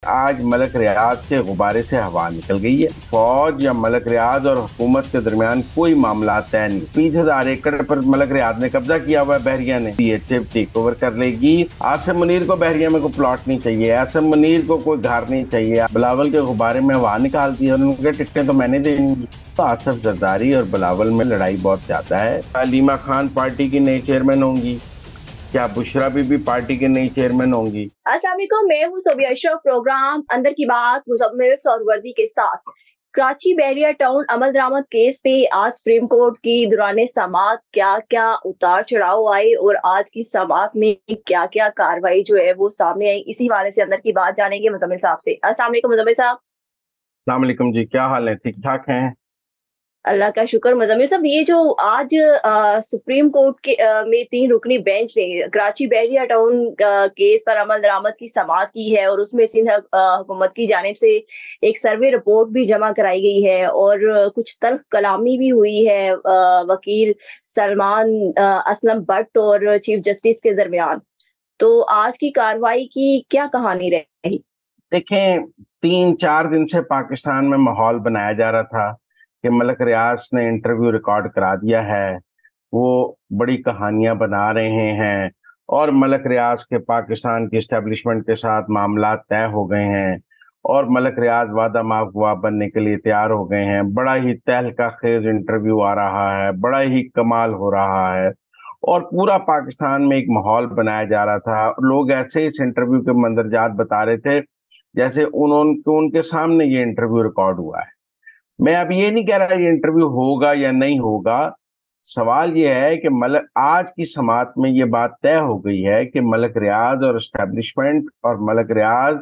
آج ملک ریاض کے غبارے سے ہوا نکل گئی ہے۔ فوج یا ملک ریاض اور حکومت کے درمیان کوئی معاملات طے نہیں۔ 20,000 ایکڑ پر ملک ریاض نے قبضہ کیا ہوا ہے بحریہ نے، DHA ٹیک اوور کر لے گی۔ عاصم منیر کو بحریہ میں کوئی پلاٹ نہیں چاہیے، عاصم منیر کو کوئی گھر نہیں چاہیے، بلاول کے غبارے میں ہوا نکال دی اور ان کے ٹکٹیں تو میں نے دینی گی۔ تو آصف زرداری اور بلاول میں لڑائی بہت زیادہ ہے۔ علیمہ خان پارٹی کی نئی چیئرمین ہوں گی، کیا بشرا بی پارٹی کے نئی چیئرمین ہوں گی؟ السلام علیکم، میں ہوں صوبیہ اشرف، پروگرام اندر کی بات مزمل سہروردی کے ساتھ۔ کراچی بحریہ ٹاؤن عمل درآمد کیس پہ آج سپریم کورٹ کی دوران سماعت کیا کیا اتار چڑھاؤ آئے اور آج کی سماعت میں کیا کیا کاروائی جو ہے وہ سامنے آئی، اسی حوالے سے اندر کی بات جانیں گے مزمل صاحب سے۔ السلام علیکم مزمل صاحب۔ السلام علیکم جی، کیا حال ہے؟ ٹھیک ٹھاک ہیں؟ اللہ کا شکر۔ مزمل صاحب، یہ جو آج سپریم کورٹ کے میں 3 رکنی بینچ نے کراچی بحریہ ٹاؤن کیس پر عمل درآمد کی سماعت کی ہے اور اس میں سندھ حکومت کی جانب سے ایک سروے رپورٹ بھی جمع کرائی گئی ہے اور کچھ تلخ کلامی بھی ہوئی ہے وکیل سلمان اسلم بٹ اور چیف جسٹس کے درمیان، تو آج کی کاروائی کی کیا کہانی رہی؟ دیکھیں، 3-4 دن سے پاکستان میں ماحول بنایا جا رہا تھا کہ ملک ریاض نے انٹرویو ریکارڈ کرا دیا ہے، وہ بڑی کہانیاں بنا رہے ہیں اور ملک ریاض کے پاکستان کی اسٹیبلشمنٹ کے ساتھ معاملات طے ہو گئے ہیں اور ملک ریاض وعدہ معاف گواہ بننے کے لیے تیار ہو گئے ہیں۔ بڑا ہی تہلکہ خیز انٹرویو آ رہا ہے، بڑا ہی کمال ہو رہا ہے اور پورا پاکستان میں ایک ماحول بنایا جا رہا تھا۔ لوگ ایسے اس انٹرویو کے مندرجات بتا رہے تھے جیسے ان کے سامنے یہ انٹرویو ریکارڈ ہوا ہے۔ میں اب یہ نہیں کہہ رہا یہ انٹرویو ہوگا یا نہیں ہوگا، سوال یہ ہے کہ آج کی سماعت میں یہ بات طے ہو گئی ہے کہ ملک ریاض اور اسٹیبلشمنٹ اور ملک ریاض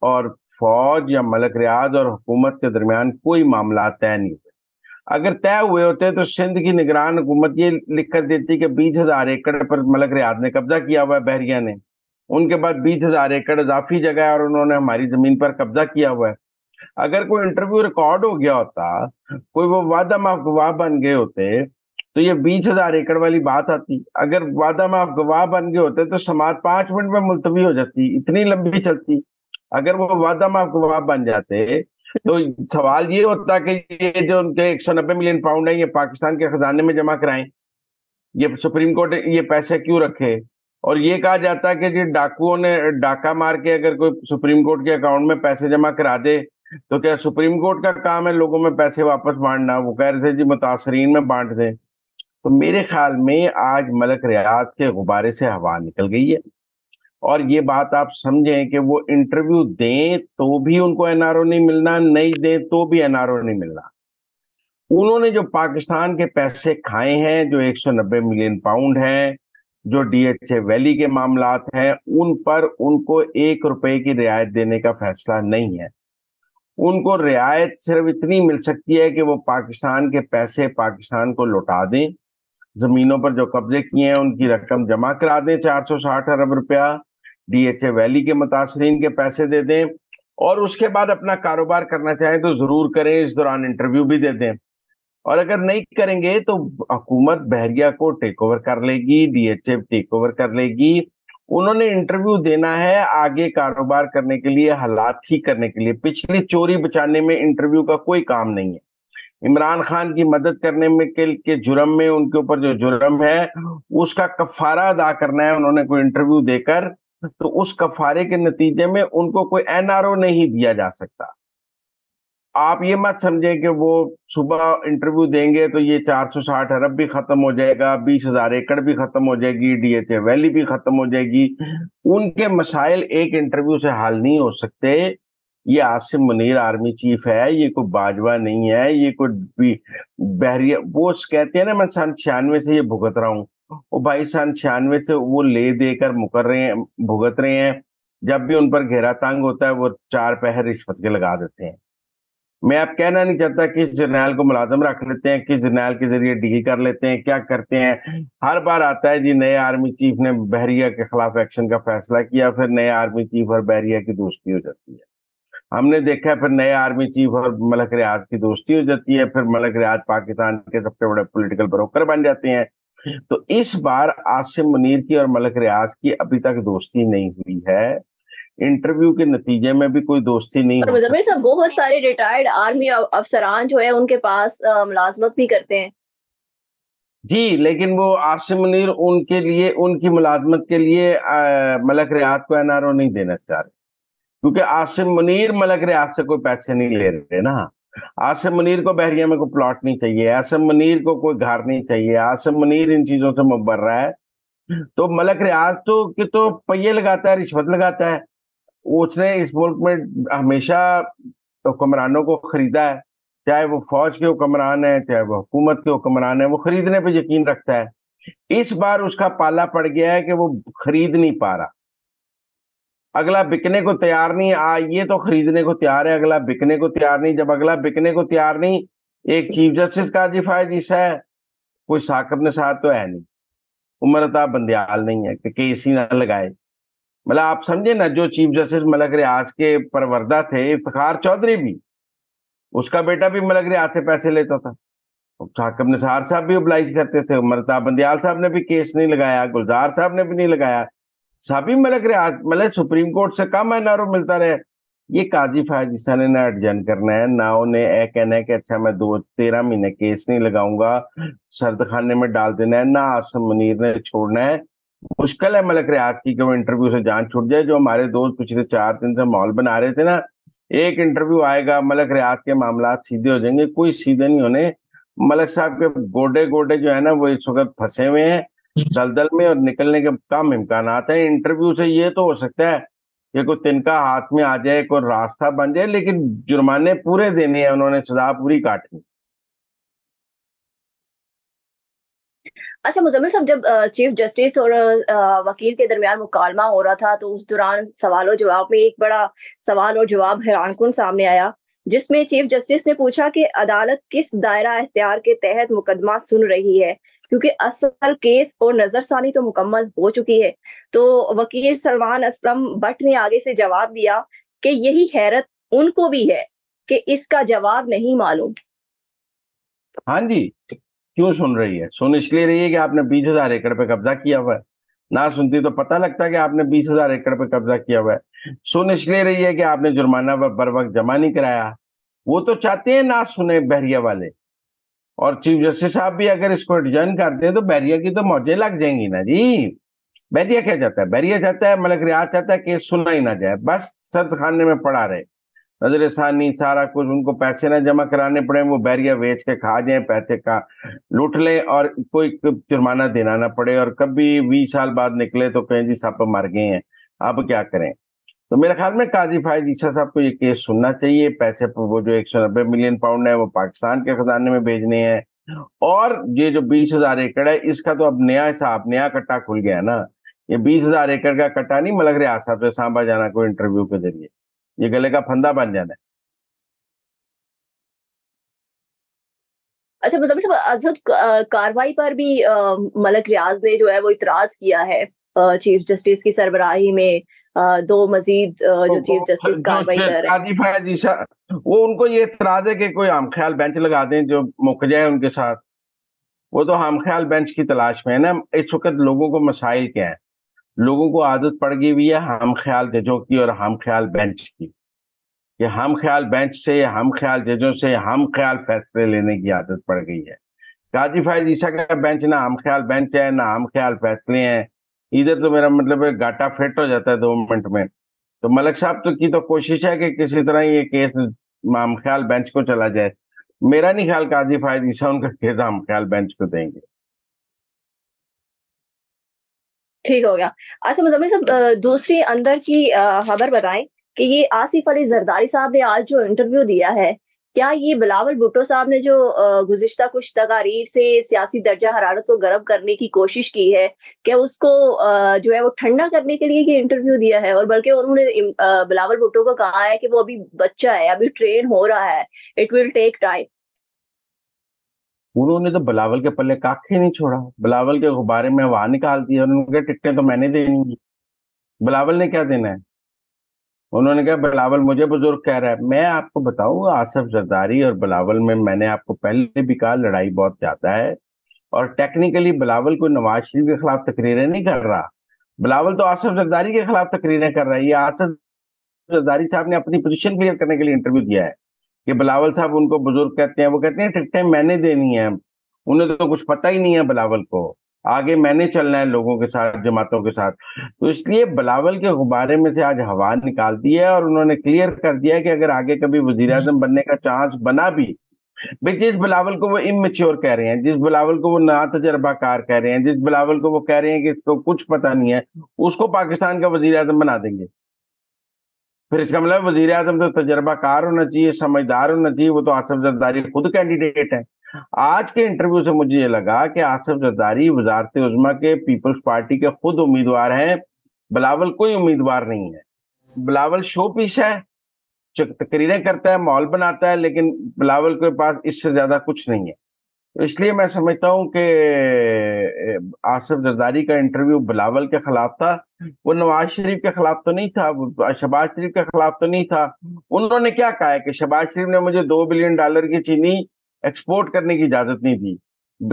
اور فوج یا ملک ریاض اور حکومت کے درمیان کوئی معاملات طے نہیں ہوئے۔ اگر طے ہوئے ہوتے تو سندھ کی نگران حکومت یہ لکھ کر دیتی کہ 20,000 ایکڑ پر ملک ریاض نے قبضہ کیا ہوا ہے بحریہ نے، ان کے بعد 20,000 ایکڑ اضافی جگہ ہے اور انہوں نے ہماری زمین پر قبضہ کیا ہوا ہے۔ اگر کوئی انٹرویو ریکارڈ ہو گیا ہوتا، کوئی وہ وعدہ معاف گواہ بن گئے ہوتے تو یہ 20,000 ایکڑ والی بات آتی۔ اگر وعدہ معاف گواہ بن گئے ہوتے تو سماعت 5 منٹ میں ملتوی ہو جاتی، اتنی لمبی چلتی۔ اگر وہ وعدہ معاف گواہ بن جاتے تو سوال یہ ہوتا کہ یہ جو ان کے 190 ملین پاؤنڈ ہیں یہ پاکستان کے خزانے میں جمع کرائیں، یہ سپریم کورٹ یہ پیسے کیوں رکھے؟ اور یہ کہا جاتا ہے کہ جی ڈاکوؤں نے ڈاکہ مار کے اگر کوئی سپریم کورٹ کے اکاؤنٹ میں پیسے جمع کرا دے تو کیا سپریم کورٹ کا کام ہے لوگوں میں پیسے واپس بانٹنا؟ وہ کہہ رہے تھے جی متاثرین میں بانٹ دیں۔ تو میرے خیال میں آج ملک ریاض کے غبارے سے ہوا نکل گئی ہے اور یہ بات آپ سمجھیں کہ وہ انٹرویو دیں تو بھی ان کو NRO نہیں ملنا، نہیں دیں تو بھی NRO نہیں ملنا۔ انہوں نے جو پاکستان کے پیسے کھائے ہیں، جو 190 ملین پاؤنڈ ہیں، جو DHA ویلی کے معاملات ہیں، ان پر ان کو 1 روپے کی رعایت دینے کا فیصلہ نہیں ہے۔ ان کو رعایت صرف اتنی مل سکتی ہے کہ وہ پاکستان کے پیسے پاکستان کو لوٹا دیں، زمینوں پر جو قبضے کیے ہیں ان کی رقم جمع کرا دیں، 460 ارب روپیہ DHA ویلی کے متاثرین کے پیسے دے دیں اور اس کے بعد اپنا کاروبار کرنا چاہیں تو ضرور کریں، اس دوران انٹرویو بھی دے دیں۔ اور اگر نہیں کریں گے تو حکومت بحریہ کو ٹیک اوور کر لے گی، DHA ٹیک اوور کر لے گی۔ انہوں نے انٹرویو دینا ہے آگے کاروبار کرنے کے لیے، حالات ٹھیک کرنے کے لیے۔ پچھلی چوری بچانے میں انٹرویو کا کوئی کام نہیں ہے۔ عمران خان کی مدد کرنے میں کے جرم میں ان کے اوپر جو جرم ہے اس کا کفارہ ادا کرنا ہے۔ انہوں نے کوئی انٹرویو دے کر تو اس کفارے کے نتیجے میں ان کو کوئی NRO نہیں دیا جا سکتا۔ آپ یہ مت سمجھیں کہ وہ صبح انٹرویو دیں گے تو یہ 460 ارب بھی ختم ہو جائے گا، 20,000 ایکڑ بھی ختم ہو جائے گی، DHA ویلی بھی ختم ہو جائے گی۔ ان کے مسائل ایک انٹرویو سے حل نہیں ہو سکتے۔ یہ عاصم منیر آرمی چیف ہے، یہ کوئی باجوہ نہیں ہے، یہ کوئی بحریہ وہ کہتے ہیں نا میں سن 96 سے یہ بھگت رہا ہوں۔ وہ بھائی سن 96 سے وہ لے دے کر بھگت رہے ہیں۔ جب بھی ان پر گھیرا تنگ ہوتا ہے وہ 4 پہر رشوت کے لگا دیتے ہیں۔ میں اب کہنا نہیں چاہتا کس جرنیل کو ملازم رکھ لیتے ہیں، کس جرنیل کے ذریعے ڈیل کر لیتے ہیں، کیا کرتے ہیں۔ ہر بار آتا ہے جی نئے آرمی چیف نے بحریہ کے خلاف ایکشن کا فیصلہ کیا، پھر نئے آرمی چیف اور بحریہ کی دوستی ہو جاتی ہے۔ ہم نے دیکھا ہے پھر نئے آرمی چیف اور ملک ریاض کی دوستی ہو جاتی ہے، پھر ملک ریاض پاکستان کے سب سے بڑے پولیٹیکل بروکر بن جاتے ہیں۔ تو اس بار عاصم منیر کی اور ملک ریاض کی ابھی تک دوستی نہیں ہوئی ہے۔ انٹرویو کے نتیجے میں بھی کوئی دوستی نہیں ہو مزمل سکتی. صاحب بہت سارے ریٹائرڈ آرمی افسران جو ہے ان کے پاس ملازمت بھی کرتے ہیں. جی لیکن وہ عاصم منیر ان کے لیے ان کی ملازمت کے لیے ملک ریاض کو NRO نہیں دینا چاہ رہے, کیونکہ عاصم منیر ملک ریاض سے کوئی پیسے نہیں لے رہے نا. عاصم منیر کو بحریہ میں کوئی پلاٹ نہیں چاہیے, عاصم منیر کو کوئی گھر نہیں چاہیے, عاصم منیر ان چیزوں سے مبر رہا ہے. تو ملک ریاض تو پہیے لگاتا ہے, رشوت لگاتا ہے. اس نے اس ملک میں ہمیشہ حکمرانوں کو خریدا ہے, چاہے وہ فوج کے حکمران ہیں چاہے وہ حکومت کے حکمران ہیں, وہ خریدنے پہ یقین رکھتا ہے. اس بار اس کا پالا پڑ گیا ہے کہ وہ خرید نہیں پا رہا, اگلا بکنے کو تیار نہیں. یہ تو خریدنے کو تیار ہے, اگلا بکنے کو تیار نہیں. جب اگلا بکنے کو تیار نہیں, ایک چیف جسٹس قاضی فائز عیسیٰ ہے, کوئی ثاقب نثار تو ہے نہیں, عمر عطا بندیال نہیں ہے کہ کیس ہی نہ لگائے. مطلب آپ سمجھے نا, جو چیف جسٹس ملک ریاض کے پروردہ تھے افتخار چودھری بھی, اس کا بیٹا بھی ملک ریاض سے پیسے لیتا تھا. ثاقب نثار صاحب بھی oblige کرتے تھے, عمر عطا بندیال صاحب نے بھی کیس نہیں لگایا, گلزار صاحب نے بھی نہیں لگایا. سبھی ملک ریاض مطلب سپریم کورٹ سے کم NRO ملتا رہے. یہ قاضی فائز عیسیٰ نے نہ ایڈجن کرنا ہے, نہ انہیں کہنا ہے کہ اچھا میں 13 مہینے کیس نہیں لگاؤں گا, سرد خانے میں ڈال دینا ہے, نہ عاصم منیر نے چھوڑنا ہے. مشکل ہے ملک ریاض کی کہ وہ انٹرویو سے جان چھوٹ جائے. جو ہمارے دوست پچھلے 4 دن سے ماحول بنا رہے تھے نا, ایک انٹرویو آئے گا ملک ریاض کے معاملات سیدھے ہو جائیں گے. کوئی سیدھے نہیں ہونے. ملک صاحب کے گوڈے جو ہے نا وہ اس وقت پھنسے ہوئے ہیں دلدل میں, اور نکلنے کے کم امکانات ہیں. انٹرویو سے یہ تو ہو سکتا ہے کہ کوئی تنکا ہاتھ میں آ جائے, کوئی راستہ بن جائے, لیکن جرمانے پورے دینے ہیں, انہوں نے سزا پوری کاٹنی. اچھا مزمل صاحب, جب چیف جسٹس اور وکیل کے درمیان مکالمہ ہو رہا تھا تو اس دوران سوال و جواب میں ایک بڑا سوال اور جواب حیران کن سامنے آیا, جس میں چیف جسٹس نے پوچھا کہ عدالت کس دائرہ اختیار کے تحت مقدمہ سن رہی ہے, کیونکہ اصل کیس اور نظر ثانی تو مکمل ہو چکی ہے. تو وکیل سلمان اسلم بٹ نے آگے سے جواب دیا کہ یہی حیرت ان کو بھی ہے کہ اس کا جواب نہیں معلوم. ہاں جی, کیوں سن رہی ہے؟ سن اس لیے رہی ہے کہ آپ نے 20,000 ایکڑ پہ قبضہ کیا ہوا ہے. نہ سنتی تو پتہ لگتا ہے کہ آپ نے 20,000 ایکڑ پہ قبضہ کیا ہوا ہے. سن اس لیے رہی ہے کہ آپ نے جرمانہ بر وقت جمع نہیں کرایا. وہ تو چاہتے ہیں نہ سنے بحریہ والے, اور چیف جسٹس صاحب بھی اگر اس کو ایڈجن کرتے ہیں تو بحریہ کی تو موجیں لگ جائیں گی نا جی. بحریہ کیا چاہتا ہے؟ بحریہ چاہتا ہے, ملک ریاض چاہتا ہے کہ سننا ہی نہ جائے, بس سرد خانے میں پڑا رہے, نظر ثانی سارا کچھ, ان کو پیسے نہ جمع کرانے پڑے, وہ بحریہ بیچ کے کھا جائیں, پیسے کا لوٹ لیں, اور کوئی جرمانہ دینا نہ پڑے, اور کبھی 20 سال بعد نکلے تو کہیں جی سب مر گئے ہیں, اب کیا کریں. تو میرے خیال میں قاضی فائز عیسیٰ صاحب کو یہ کیس سننا چاہیے. پیسے وہ جو 190 ملین پاؤنڈ ہے وہ پاکستان کے خزانے میں بھیجنے ہیں, اور یہ جو 20,000 ایکڑ ہے اس کا تو اب نیا حساب, نیا کٹا کھل گیا نا. یہ 20,000 ایکڑ کا کٹا نہیں ملک ریاض صاحب سے سانبا جانا کوئی انٹرویو کے ذریعے, یہ گلے کا پھندا بن جانا ہے. اچھا مزمل صاحب, ازہد کاروائی پر بھی ملک ریاض نے جو ہے وہ اعتراض کیا ہے چیف جسٹس کی سربراہی میں, 2 مزید جو چیف جسٹس کاروائی کر رہے ہیں. قاضی فائز عیسیٰ, وہ ان کو یہ اعتراض ہے کہ کوئی ہم خیال بینچ لگا دیں جو مک جائے ان کے ساتھ. وہ تو ہم خیال بینچ کی تلاش میں ہے نا. اس وقت لوگوں کو مسائل کیا ہے؟ لوگوں کو عادت پڑ گئی ہوئی ہے ہم خیال ججوں کی اور ہم خیال بینچ کی, کہ ہم خیال بینچ سے, ہم خیال ججوں سے ہم خیال فیصلے لینے کی عادت پڑ گئی ہے. قاضی فائز عیسیٰ کا بینچ نہ ہم خیال بینچ ہے نہ ہم خیال فیصلے ہیں. ادھر تو میرا مطلب ہے گاٹا فٹ ہو جاتا ہے 2 منٹ میں. تو ملک صاحب کی تو کوشش ہے کہ کسی طرح یہ کیس ہم خیال بینچ کو چلا جائے. میرا نہیں خیال قاضی فائز عیسیٰ ان کا کیس ہم خیال بینچ کو دیں گے. ٹھیک ہو گیا. اچھا مزمل صاحب, دوسری اندر کی خبر بتائیں کہ یہ آصف علی زرداری صاحب نے آج جو انٹرویو دیا ہے, کیا یہ بلاول بھٹو صاحب نے جو گزشتہ کچھ تقاریر سے سیاسی درجہ حرارت کو گرم کرنے کی کوشش کی ہے, کہ اس کو جو ہے وہ ٹھنڈا کرنے کے لیے یہ انٹرویو دیا ہے, اور بلکہ انہوں نے بلاول بھٹو کو کہا ہے کہ وہ ابھی بچہ ہے, ابھی ٹرین ہو رہا ہے, اٹ ول ٹیک ٹائم. انہوں نے تو بلاول کے پلے کاک ہی نہیں چھوڑا, بلاول کے غبارے میں ہوا نکال دی, اور انہوں نے کہا ٹکٹیں تو میں نے دینی گی, بلاول نے کیا دینا ہے. انہوں نے کہا بلاول مجھے بزرگ کہہ رہا ہے. میں آپ کو بتاؤں آصف زرداری اور بلاول میں نے آپ کو پہلے بھی کہا لڑائی بہت زیادہ ہے, اور ٹیکنیکلی بلاول کو نواز شریف کے خلاف تقریریں نہیں کر رہا, بلاول تو آصف زرداری کے خلاف تقریریں کر رہا ہے. یہ آصف زرداری صاحب نے اپنی پوزیشن کلیئر کرنے کے لیے انٹرویو دیا ہے کہ بلاول صاحب ان کو بزرگ کہتے ہیں. وہ کہتے ہیں ٹکٹیں میں نے دینی ہے, انہیں تو کچھ پتہ ہی نہیں ہے بلاول کو, آگے میں نے چلنا ہے لوگوں کے ساتھ, جماعتوں کے ساتھ. تو اس لیے بلاول کے غبارے میں سے آج ہوا نکال دی ہے, اور انہوں نے کلیئر کر دیا کہ اگر آگے کبھی وزیر اعظم بننے کا چانس بنا بھی, جس بلاول کو وہ اممیچور کہہ رہے ہیں, جس بلاول کو وہ نا تجربہ کار کہہ رہے ہیں, جس بلاول کو وہ کہہ رہے ہیں کہ اس کو کچھ پتہ نہیں ہے, اس کو پاکستان کا وزیر اعظم بنا دیں گے. پھر اس کا مطلب وزیر اعظم تو تجربہ کار ہونا چاہیے, سمجھدار ہونا چاہیے. وہ تو آصف زرداری خود کینڈیڈیٹ ہے. آج کے انٹرویو سے مجھے یہ لگا کہ آصف زرداری وزارت عظمیٰ کے پیپلز پارٹی کے خود امیدوار ہیں, بلاول کوئی امیدوار نہیں ہے. بلاول شو پیس ہے, تقریریں کرتا ہے, ماحول بناتا ہے, لیکن بلاول کے پاس اس سے زیادہ کچھ نہیں ہے. اس لیے میں سمجھتا ہوں کہ آصف زرداری کا انٹرویو بلاول کے خلاف تھا, وہ نواز شریف کے خلاف تو نہیں تھا, شہباز شریف کے خلاف تو نہیں تھا. انہوں نے کیا کہا ہے کہ شہباز شریف نے مجھے $2 بلین کی چینی ایکسپورٹ کرنے کی اجازت نہیں دی.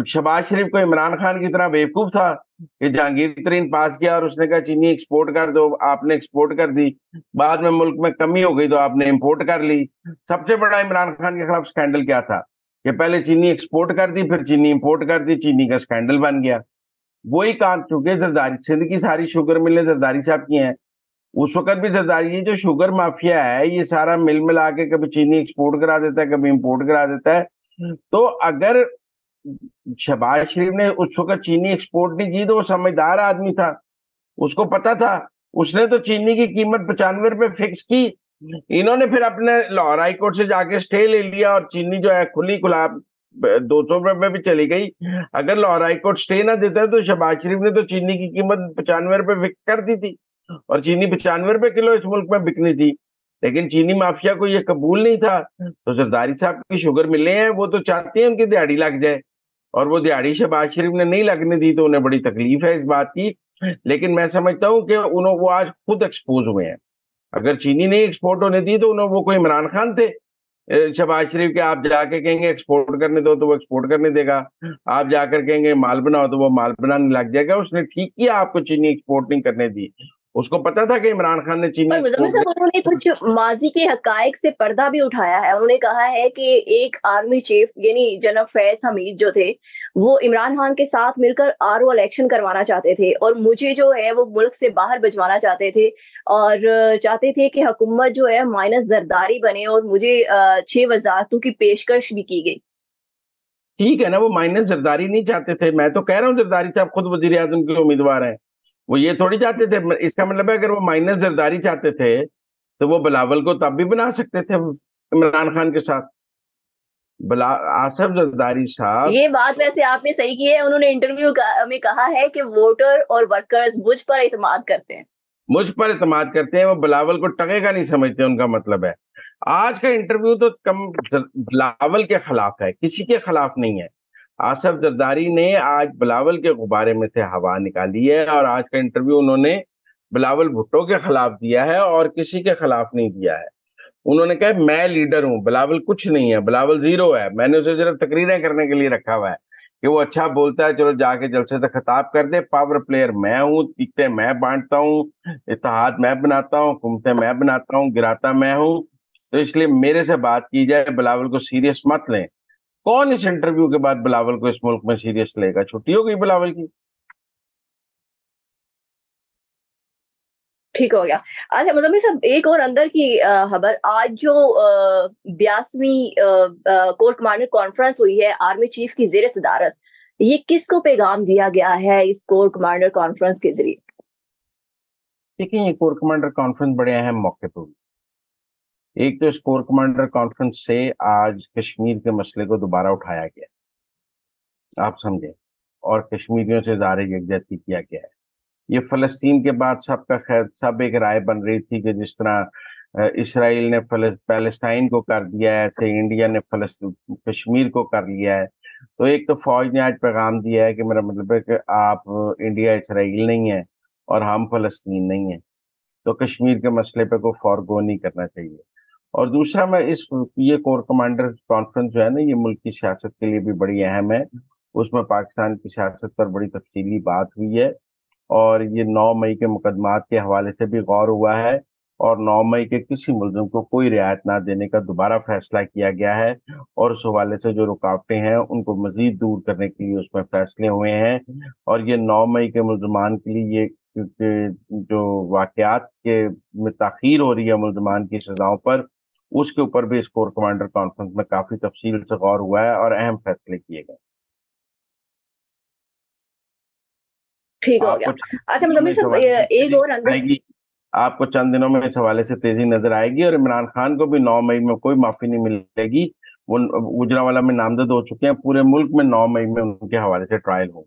شہباز شریف کو عمران خان کی طرح بیوقوف تھا کہ جہانگیر ترین پاس کیا اور اس نے کہا چینی ایکسپورٹ کر دو, آپ نے ایکسپورٹ کر دی, بعد میں ملک میں کمی ہو گئی تو آپ نے امپورٹ کر لی. سب سے بڑا عمران خان کے خلاف سکینڈل کیا تھا کہ پہلے چینی ایکسپورٹ کر دی, پھر چینی امپورٹ کر دی, چینی کا سکینڈل بن گیا. وہی کام, چونکہ زرداری سندھ کی ساری شوگر ملیں زرداری صاحب کی ہیں, اس وقت بھی زرداری, یہ جو شوگر مافیا ہے یہ سارا مل ملا کے کبھی چینی ایکسپورٹ کرا دیتا ہے, کبھی امپورٹ کرا دیتا ہے. تو اگر شہباز شریف نے اس وقت چینی ایکسپورٹ نہیں کی تو وہ سمجھدار آدمی تھا, اس کو پتا تھا, اس نے تو چینی کی قیمت $95 فکس کی. انہوں نے پھر اپنے لاہور ہائی کورٹ سے جا کے اسٹے لے لیا اور چینی جو ہے کھلی گلاب $200 بھی چلی گئی. اگر لاہور ہائی کورٹ اسٹے نہ دیتا ہے تو شہباز شریف نے تو چینی کی قیمت $95 فکس کر دی تھی, اور چینی $95 کلو اس ملک میں بکنی تھی. لیکن چینی مافیا کو یہ قبول نہیں تھا. تو زرداری صاحب کی شوگر ملے ہیں, وہ تو چاہتے ہیں ان کی دیہڑی لگ جائے, اور وہ دیہڑی شہباز شریف نے نہیں لگنے دی تو انہیں بڑی تکلیف ہے اس بات کی. لیکن میں سمجھتا ہوں کہ وہ آج خود ایکسپوز ہوئے ہیں. اگر چینی نہیں ایکسپورٹ ہونے دی تو وہ کوئی عمران خان تھے شہباز شریف کے, آپ جا کے کہیں گے ایکسپورٹ کرنے دو تو وہ ایکسپورٹ کرنے دے گا, آپ جا کر کہیں گے مال بناؤ تو وہ مال بنانے لگ جائے گا. اس نے ٹھیک کیا آپ کو چینی ایکسپورٹ نہیں کرنے دی, اس کو پتا تھا کہ عمران خان نے چینی مزمل صاحب انہوں نے کچھ ماضی کے حقائق سے پردہ بھی اٹھایا ہے. انہوں نے کہا ہے کہ ایک آرمی چیف یعنی جنرل فیض حمید جو تھے وہ عمران خان کے ساتھ مل کر RO الیکشن کروانا چاہتے تھے, اور مجھے جو ہے وہ ملک سے باہر بھجوانا چاہتے تھے, اور چاہتے تھے کہ حکومت جو ہے مائنس زرداری بنے, اور مجھے 6 وزارتوں کی پیشکش بھی کی گئی. ٹھیک ہے نا, وہ مائنس زرداری نہیں چاہتے تھے. میں تو کہہ رہا ہوں زرداری صاحب خود وزیر اعظم کے امیدوار ہیں, وہ یہ تھوڑی چاہتے تھے. اس کا مطلب ہے اگر وہ مائنس زرداری چاہتے تھے تو وہ بلاول کو تب بھی بنا سکتے تھے عمران خان کے ساتھ. آصف زرداری صاحب, یہ بات ویسے آپ نے صحیح کی ہے, انہوں نے انٹرویو میں کہا ہے کہ ووٹر اور ورکرز مجھ پر اعتماد کرتے ہیں, مجھ پر اعتماد کرتے ہیں, وہ بلاول کو ٹکے کا نہیں سمجھتے, ان کا مطلب ہے. آج کا انٹرویو تو بلاول کے خلاف ہے, کسی کے خلاف نہیں ہے. آصف زرداری نے آج بلاول کے غبارے میں سے ہوا نکالی ہے, اور آج کا انٹرویو انہوں نے بلاول بھٹو کے خلاف دیا ہے اور کسی کے خلاف نہیں دیا ہے. انہوں نے کہا میں لیڈر ہوں, بلاول کچھ نہیں ہے, بلاول زیرو ہے, میں نے اسے صرف تقریریں کرنے کے لیے رکھا ہوا ہے کہ وہ اچھا بولتا ہے, چلو جا کے جلسے سے خطاب کر دے. پاور پلیئر میں ہوں, ٹکٹیں میں بانٹتا ہوں, اتحاد میں بناتا ہوں, حکومتیں میں بناتا ہوں, گراتا میں ہوں. تو اس لیے میرے سے بات کی جائے, بلاول کو سیریس مت لیں. کون اس انٹرویو کے بعد بلاول کو اس ملک میں سیریس لے گا؟ چھٹی ہو گئی بلاول کی. ٹھیک ہو گیا. اچھا مزمل صاحب, ایک اور اندر کی خبر, آج جو 82ویں کور کمانڈر کانفرنس ہوئی ہے آرمی چیف کی زیر صدارت, یہ کس کو پیغام دیا گیا ہے اس کور کمانڈر کانفرنس کے ذریعے؟ دیکھیں, یہ کور کمانڈر کانفرنس بڑے اہم موقع پہ ہوئی. ایک تو اس کور کمانڈر کانفرنس سے آج کشمیر کے مسئلے کو دوبارہ اٹھایا گیا, آپ سمجھیں, اور کشمیریوں سے اظہار یکجہتی کیا گیا ہے. یہ فلسطین کے بعد سب کا خیر, سب ایک رائے بن رہی تھی کہ جس طرح اسرائیل نے پیلسٹائن کو کر دیا ہے, ایسے انڈیا نے کشمیر کو کر لیا ہے. تو ایک تو فوج نے آج پیغام دیا ہے کہ میرا مطلب ہے کہ آپ انڈیا اسرائیل نہیں ہے اور ہم فلسطین نہیں ہیں, تو کشمیر کے مسئلے پہ کوئی فورگو نہیں کرنا چاہیے. اور دوسرا, میں یہ کور کمانڈر کانفرنس جو ہے نا, یہ ملک کی سیاست کے لیے بھی بڑی اہم ہے. اس میں پاکستان کی سیاست پر بڑی تفصیلی بات ہوئی ہے, اور یہ 9 مئی کے مقدمات کے حوالے سے بھی غور ہوا ہے اور 9 مئی کے کسی ملزم کو کوئی رعایت نہ دینے کا دوبارہ فیصلہ کیا گیا ہے اور اس حوالے سے جو رکاوٹیں ہیں ان کو مزید دور کرنے کے لیے اس میں فیصلے ہوئے ہیں اور یہ 9 مئی کے ملزمان کے لیے یہ جو واقعات کے میں تاخیر ہو رہی ہے ملزمان کی سزاؤں پر اس کے اوپر بھی اس کور کمانڈر کانفرنس میں کافی تفصیل سے غور ہوا ہے اور اہم فیصلے کیے گئے. ٹھیک ہو گیا. اچھا مزمل صاحب ایک اور آئے گی آپ کو چند دنوں میں اس حوالے سے تیزی نظر آئے گی اور عمران خان کو بھی 9 مئی میں کوئی معافی نہیں ملے گی. وہ گجرانوالہ میں نامزد ہو چکے ہیں, پورے ملک میں 9 مئی میں ان کے حوالے سے ٹرائل ہو.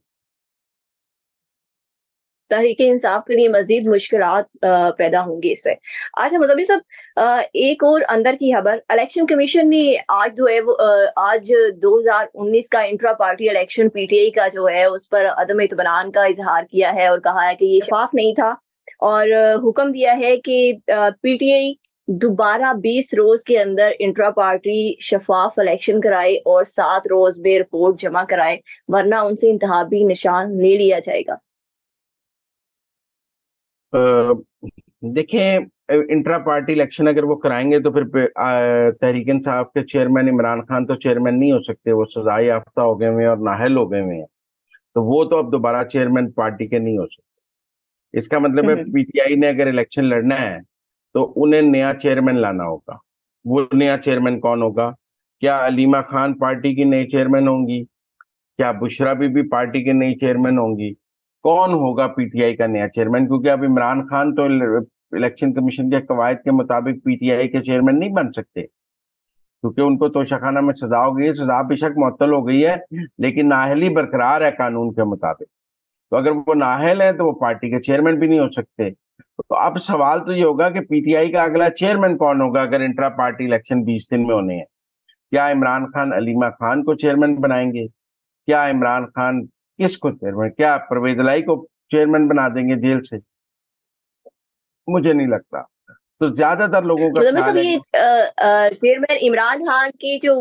تحریک انصاف کے لیے مزید مشکلات پیدا ہوں گی اس سے. اچھا مزمل صاحب ایک اور اندر کی خبر, الیکشن کمیشن نے آج جو ہے وہ آج 2019 کا intra party election P T I کا جو ہے اس پر عدم اطمینان کا اظہار کیا ہے اور کہا ہے کہ یہ شفاف نہیں تھا اور حکم دیا ہے کہ پی ٹی آئی دوبارہ 20 روز کے اندر انٹرا پارٹی شفاف الیکشن کرائے اور 7 روز میں رپورٹ جمع کرائے ورنہ ان سے انتخابی نشان لے لیا جائے گا. دیکھیں انٹرا پارٹی الیکشن اگر وہ کرائیں گے تو پھر تحریک انصاف کے چیئرمین عمران خان تو چیئرمین نہیں ہو سکتے, وہ سزا یافتہ ہو گئے ہوئے ہیں اور نااہل ہو گئے ہوئے ہیں, تو وہ تو اب دوبارہ چیئرمین پارٹی کے نہیں ہو سکتے. اس کا مطلب ہے پی ٹی آئی نے اگر الیکشن لڑنا ہے تو انہیں نیا چیئرمین لانا ہوگا. وہ نیا چیئرمین کون ہوگا؟ کیا علیمہ خان پارٹی کی نئی چیئرمین ہوں گی؟ کیا بشرا بی بی پارٹی کے نئی چیئرمین ہوں گی؟ کون ہوگا پی ٹی آئی کا نیا چیئرمین؟ کیونکہ اب عمران خان تو الیکشن کمیشن کے قواعد کے مطابق پی ٹی آئی کے چیئرمین نہیں بن سکتے کیونکہ ان کو توشہ خانہ میں سزا ہو گئی ہے. سزا بے شک معطل ہو گئی ہے لیکن نااہلی برقرار ہے قانون کے مطابق. تو اگر وہ نااہل ہیں تو وہ پارٹی کے چیئرمین بھی نہیں ہو سکتے. تو اب سوال تو یہ ہوگا کہ پی ٹی آئی کا اگلا چیئرمین کون ہوگا اگر انٹرا پارٹی الیکشن 20 دن میں ہونے ہیں. کیا عمران خان علیمہ خان کو چیئرمین بنائیں گے؟ کیا عمران خان کس کو چیئرمین, کیا پرویز الہی کو چیئرمین بنا دیں گے جیل سے؟ مجھے نہیں لگتا. تو زیادہ تر لوگوں کا خیال ہے چیئرمین عمران خان کی جو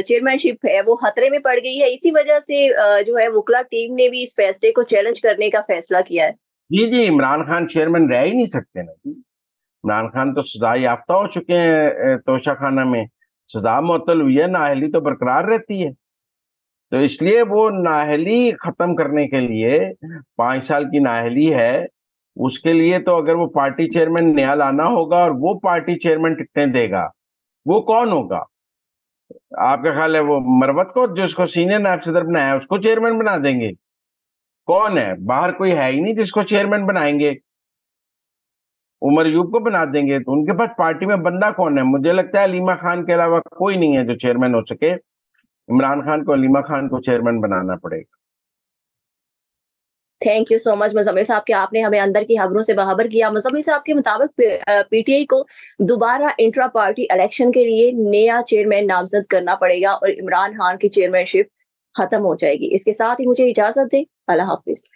چیئرمین شپ ہے وہ خطرے میں پڑ گئی ہے, اسی وجہ سے جو ہے وکلا ٹیم نے بھی اس فیصلے کو چیلنج کرنے کا فیصلہ کیا ہے. جی عمران خان چیئرمین رہ ہی نہیں سکتے نا جی. عمران خان تو سزا یافتہ ہو چکے ہیں توشہ خانہ میں, سزا معطل ہوئی ہے, نااہلی تو برقرار رہتی ہے. تو اس لیے وہ نااہلی ختم کرنے کے لیے 5 سال کی نااہلی ہے, اس کے لیے تو اگر وہ پارٹی چیئرمین نیا لانا ہوگا اور وہ پارٹی چیئرمین ٹکٹیں دے گا, وہ کون ہوگا؟ آپ کا خیال ہے وہ مروت کو جس کو سینئر نائب صدر بنایا اس کو چیئرمین بنا دیں گے؟ کون ہے؟ باہر کوئی ہے ہی نہیں جس کو چیئرمین بنائیں گے. عمر ایوب کو بنا دیں گے تو ان کے پاس پارٹی میں بندہ کون ہے؟ مجھے لگتا ہے علیمہ خان کے علاوہ کوئی نہیں ہے جو چیئرمین ہو سکے. عمران خان کو علیمہ خان کو چیئرمین بنانا پڑے گا. تھینک یو سو مچ مزمل صاحب کہ آپ نے ہمیں اندر کی خبروں سے باخبر کیا. مزمل صاحب کے مطابق پی ٹی آئی کو دوبارہ انٹرا پارٹی الیکشن کے لیے نیا چیئرمین نامزد کرنا پڑے گا اور عمران خان کی چیئرمین شپ ختم ہو جائے گی. اس کے ساتھ ہی مجھے اجازت دیں. اللہ حافظ.